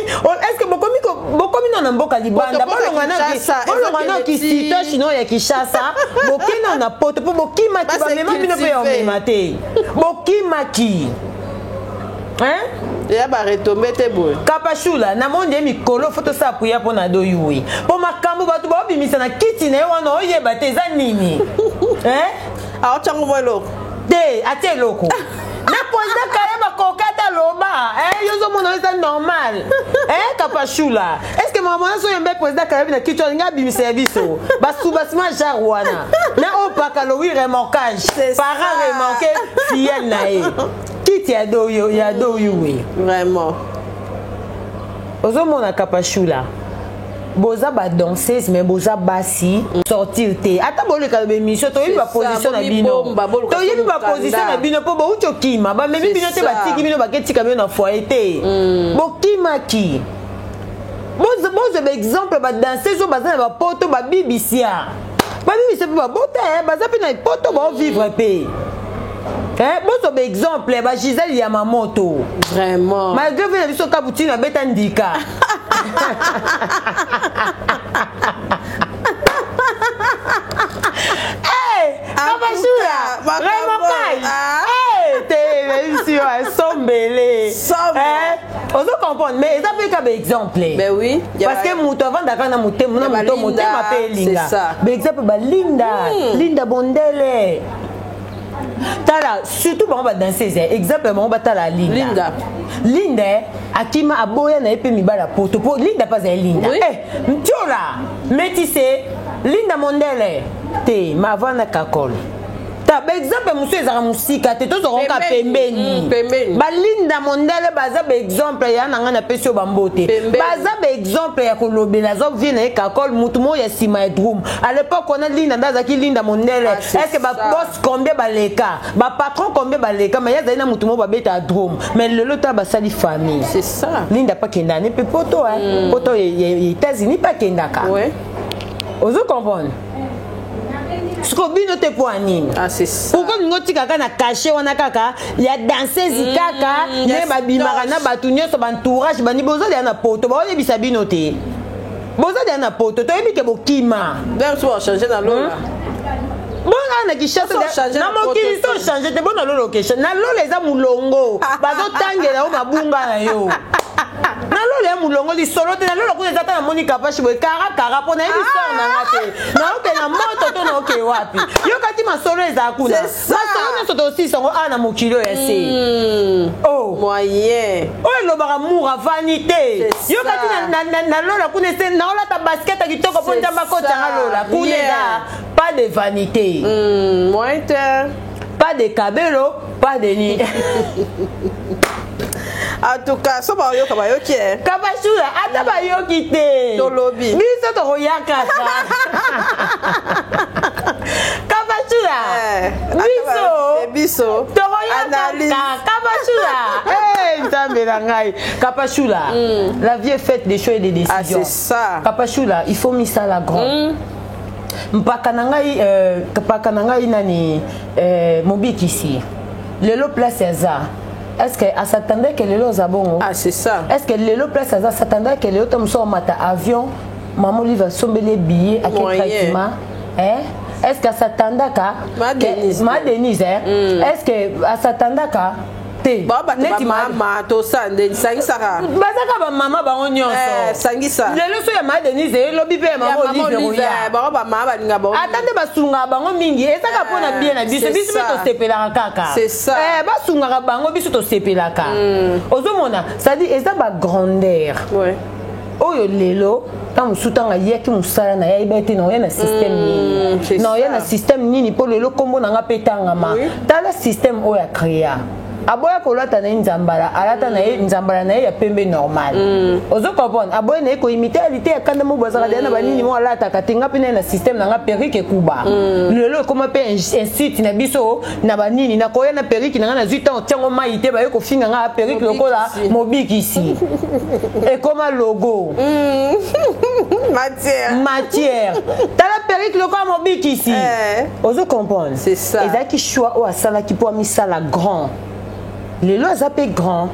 est-ce que bokomi na mboka libanda bolongana ki sito chino ya Kinshasa bokina na poto po bokima ki ba mema bino pe omema te bokima ki ya ba retomber te boy kapashula na monde mikolo foto sa puya pona do yui po makambo bato ba obimisa na kiti na wana oyeba te za nini a ochango mwelo te ate loko na poza kaya kokata loba yozo mona eza normal kapashula est-ce que maman so yembe président kaya na kitu nga bimi service ba soubasement genre wana na opaka lo wi remorquage para remorquer fiel na e kiti ya do oui vraiment ozo mona kapashula boza ba danseuse mais boza basi sortir te ata boleka be mission to yiba position na bino to yiba position na bino po bo ucho kima ba memi bino te batiki bino baketika bino na foyer te bokima ki boza ba exemple ba danseuse o baza na ba poto ba bibisia ba bote baza pe na poto ba vivre pe bozo ba exemple ba Gisèle Yamamoto vraiment malgré que biso kabuti na beta ndika Kapashula sombele ozo comprendre mais ça peut être exemple ben oui parce que muto avant d'accord na motema pe linda mais exemple ba Linda Bondele tala surtout bon va danser exemple bon va tala Linda akima aboya na epe mibala poto po Linda pas Linda ntiola métissé Linda Mondele te mavana kakol ta ba exemple monsieur ezaka musika te to zoronka pembeni ba Linda Mondele baza ba exemple ya nanga na pesio bambote baza ba exemple ya kolobela zo vient na kakol mutu mo ya sima ya drum à l'époque on a Linda ndazaki Linda Mondele est-ce que ba boss combien ba leka ba patron combien ba leka mais ya zaina mutu mo ba beta drum mais le lota ba sali famille c'est ça Linda pas kenda ne pe poto poto les États-Unis pas kenda ka ouais ozo comprendre Sko bino te poanine. Ah c'est ça. Pourquoi ngoti kaka na caché wana kaka ya danseuse kaka ne ba bimaka na batu nyoso ba entourage bani bozo ya na poto ba oyebisa bino te. Bozo ya na poto to yebi ke bokima. Même soit changer dans l'eau. Bona na kishasa na mokili to changer te bona lolo kesha na lolo eza mulongo bazo tangela o mabunga na yo. Na lolo ya mulongo li solo te na lolo kuna zata na Monica Pashi boy kara pona yebi sor na ngate na oke na moto to na oke wapi yo kati masolo eza kuna masolo na soto aussi songo ana mokilo ya se oh moyen o lo bara moura vanité yo kati na lolo kuna se na ola ta basket kitoko ponja makota na lola kuna pas de vanité pas de cabello pas de ni en tout cas so ba yo kabayoki kabashula ata ba yoki te tolobi biso to royaka kabashula biso to royaka kabashula ntambe na ngai kabashula la vie est faite des choix et des décisions ah c'est ça kabashula il faut misa la grande mpaka na ngai nani mobikisi lelo place eza est-ce que s'attendait que les lots abongo ah c'est ça est-ce que les lots place s'attendait que les lots comme ça mata avion maman lui va somber les billets à quel traitement est-ce que s'attendait qu'à ma Denise est-ce que s'attendait qu'à te neti mama to sande sangisaka bazaka ba mama bango nyonso sangisa lelo so ya ma Denise lobi pe mama Olivier ba mama balinga ba atande basunga bango mingi ezaka pona bien na biso biso to sepelaka kaka c'est ça basunga bango biso to sepelaka ozomona ça dit eza ba grandeur oyo lelo tant sutanga yeki musala na yaiba ete na na système nini na na système nini po lelo kombo na nga petanga ma tala système oyo ya créa aboya kolata na nzambala alata na nzambala na ya pembe normal ozo comprendre aboya na ko imiteralité ya kanda mo bazaka na banini mo alata katenga pena na système na nga perike kuba lelo koma pe institut na biso na banini na koya na perike na nga na 8 ans tiango maite ba yeko finga nga perike lokola mobikisi et comme logo matière tala perike lokola mobikisi ozo comprendre c'est ça et qui choix o asala ki po misala grand les lois appellent grand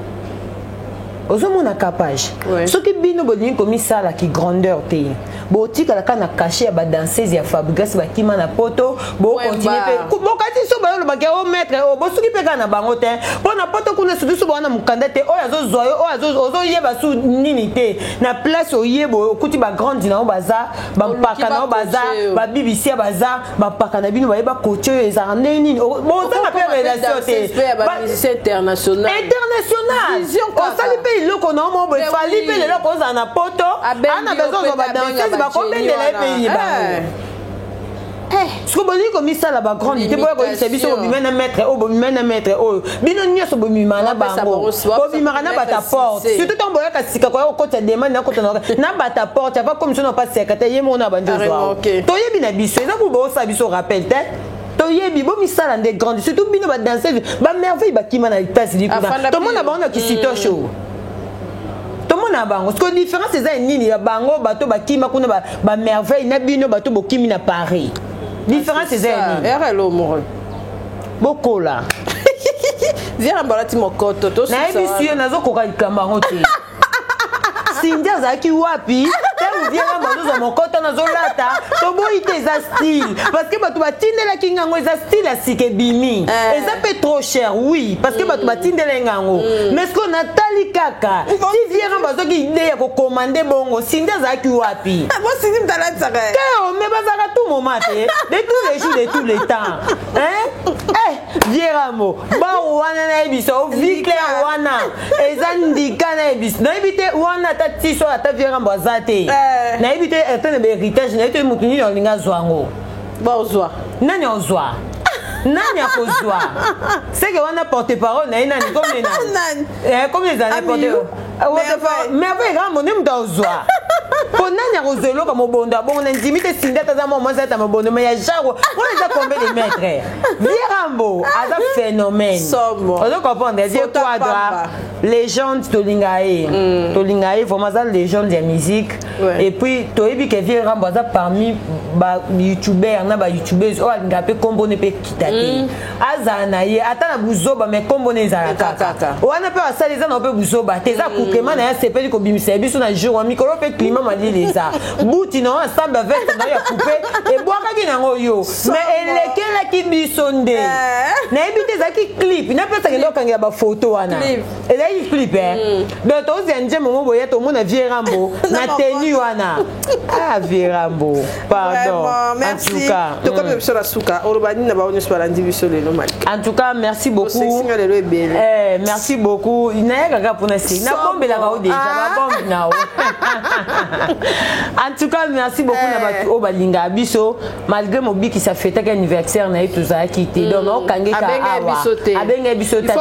ozomona capage soki bino bolingi komisala ki grandeur te botika la kana caché ya ba danseuse ya Fabregas ba kima na poto bo continuer pe bokati so ba lo ba o maître o bo soki pe kana bango te pona poto kuna sudu so bana mukanda te o yazo zoyo o yazo ozo yeba su nini te na place o yebo kuti ba grande na o baza ba mpaka na o baza ba BBC baza ba paka na bino ba yeba coach ezaka nini bo tanga pe relation te ba musicien international o sali pe loko na mo bo fali pe lelo ko za na poto ana besoin ba danser ba kombendela pe ba ce que boni comme ça la ba grande te boya ko c'est biso bo mena maître o bo mena maître o bino nyoso bo mimana bango bo mimana ba ta porte surtout ton boya ka sika ko ko te demande na ko na ba ta porte pas comme ça non pas secrétaire yemo na banjo zo to yebi na biso eza ko bo sa biso rappel te to yebi bo misala de grande surtout bino ba danser ba merveille ba kima na États-Unis kuna to mona ba on ki sito show na bango ce que différence c'est nini ya bango bato bakima kuna ba merveille na bino bato bokimi na Paris différence c'est nini hello mo bokola viens balati mokoto to na ebisiyo nazo koka likambango te Cindia zaki wapi te viens bato za mokoto nazo lata to boite za style parce que bato batindela kingango za style a sikebimi et ça peut trop cher oui parce que bato batindela ngango mais ce qu'on a tali kaka si viens bato ki idée ya ko commander bongo Cindia zaki wapi moi Cindia mtalata ka que mais bazaka tout moment de tous les jours de tous les temps Vieramo ba wana na ebiso vikle wana ezandika na ebiso na ebite wana tatiso ata Vieramo azate na ebite etene be héritage na ete mutuni yo linga zwango ba ozwa nani ozwa nani akozwa c'est que wana porte parole na ina ni comme nani comme les années porte mais avec grand mon nem ozwa pour nani akozelo comme bondo bon na intimité Cindia ta mo moi ça ta bondo mais ya jaro on les a combien de mètres Vieramo a un phénomène on doit comprendre dire quoi doit légende tolingae vraiment ça légende de musique et puis toyebi que Vieramo a parmi ba youtubeurs na ba youtubeuses o ngapé combo ne pe kitate azana ye ata na buzoba mais combo ne za kaka wana pe asali za na pe buzoba te za kukema na ya sepeli ko bimisa biso na jour wa mikolo pe climat mali leza buti na ensemble avec na ya couper et boaka ki nango yo mais elekela ki bisonde na ebite za ki clip na pesa ke lokanga ba photo wana et là il clip donc to zenje momo boye to mona Vieramo na tenue wana Vieramo pardon merci to comme sur la souka orobani na ba on soit lundi biso le normal en tout cas merci beaucoup merci beaucoup na ya kaka pona si na bombe la ba déjà ba bombe na en tout cas merci beaucoup na ba o balinga biso malgré mobiki ça fête anniversaire na tout ça quitté donc on kangeka abenga biso ta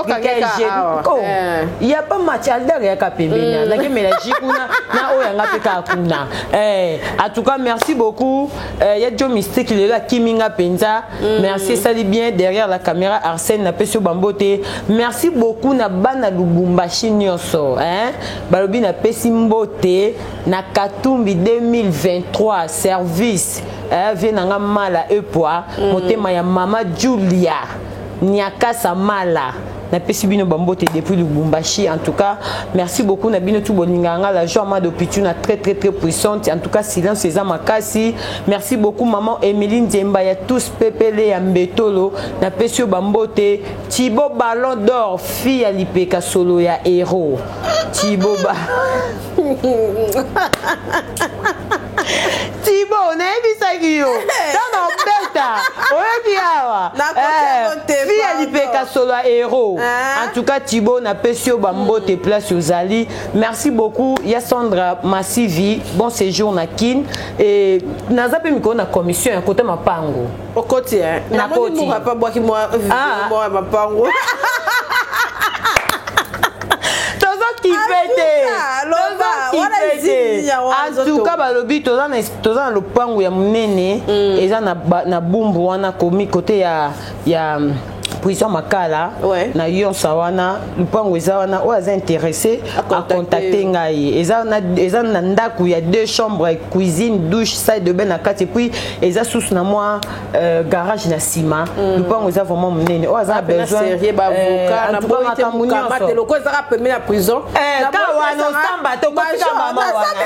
il y a pas match alder ya kapembena na ke mélange kuna na o yanga peka kuna en tout cas merci beaucoup il y a Joe Mystique il est là Kiminga Penza merci ça dit bien derrière la caméra Arsène na Pesio Bambote merci beaucoup na bana Lubumbashi nyonso balobi na Pesimbote na Katumbi 2023 service vient nga mala epoa motema ya mama Julia Nyakasa mala na pesi bino bambote depuis Lubumbashi. En tout cas, merci beaucoup na bino tout bolinganga la joie de Pichuna très puissante. En tout cas, silence eza makasi. Merci beaucoup maman Emeline Zemba ya tous pepele ya mbetolo na pesi bambote. Thibaut Ballon d'Or fille à Lipeka solo ya héros. Thibaut Thibaut, naebisaki yo tana obeta oyebi awa fille alipeka solo héros. En tout cas Thibaut na pesio bambote place ozali. Merci beaucoup ya Sandra Massivi, bon séjour na kin et naza pe miko na commission ya côté mapango au côté na côté mo pas bois qui moi mapango qui pète. En tout cas, balobi toza na lopango ya munene eza na bumbu wana komi côté ya prison makala na yon sawana lopango eza wana o eza intéressé à contacter ngai eza na ndaku ya 2 chambres, cuisine, douche, salle de bain na kati puis eza sous na moi garage na sima lopango eza vraiment munene o eza besoin avocat na boite mukamate loko eza ka permis na prison ka wana samba to ko tika mama wana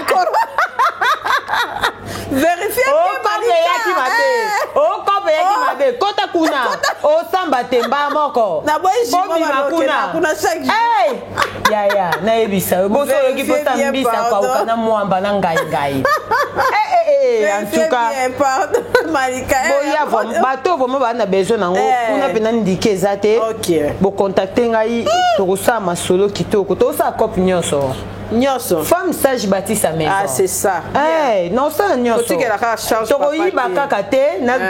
vérifier que kota kuna o samba temba moko na boyi kuna chaque ya na ebisa boso ki pota mbisa kwa ukana mwamba na ngai en tout cas Malika boya bato vraiment ba na besoin nango kuna pena ndike zate bo contacter ngai to kosa masolo kitoko to sa cop nyonso femme sage bâtit sa maison. Ah, c'est ça. Non, ça, non. Tu sais la charge. Tu as bakakate, na tu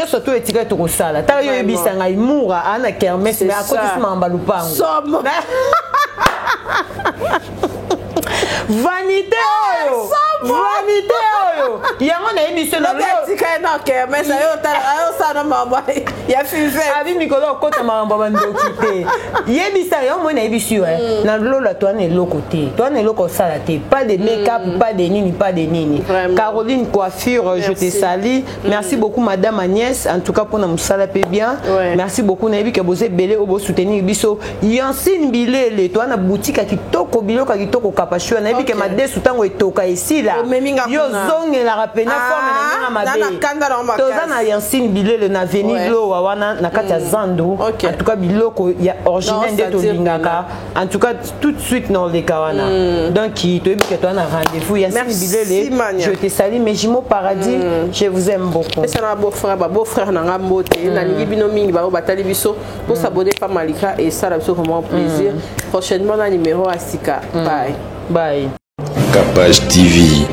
surtout étiquette to sala. Ta yo bisanga imura ana kermesse mais à côté de mamba lupango. Vanité oyo. Vanité oyo. Yango na émission na étiquette na kermesse yo ça na mamba. Ya fife. Abi mikolo kota mamba bandokité. Yebisa yo mo na ebisio na lola toi na lokoté. Toi na loko sala te, pas de make-up, pas de nini, pas de nini. Caroline Coiffure, je te salue. Merci beaucoup madame Agnès en tout cas pour na musala pe bien. Merci beaucoup na ebi ke bozé belé obo soutenir biso. Yancine Bilele, toi na boutique a kitoko biloko kitoko kapashua na ebi ke madesu tango etoka ici là. Yo zonge la rapena forme na mabe. Toza na Yancine Bilele na venir lo wana na kati ya Zando. En tout cas biloko ya original de Tolingaka. En tout cas tout de suite dans les kawana. Donc tu es que toi na rendez-vous Yancine Bilele. Je te salue mes jumeaux paradis. Je vous aime beaucoup. C'est un beau frère na ngambote na ngibino mingi ba batali biso pour s'abonner pas Malika et ça c'est vraiment plaisir. Prochainement na numéro à Sika. Bye. Bye. Capage TV.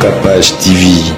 Capage TV.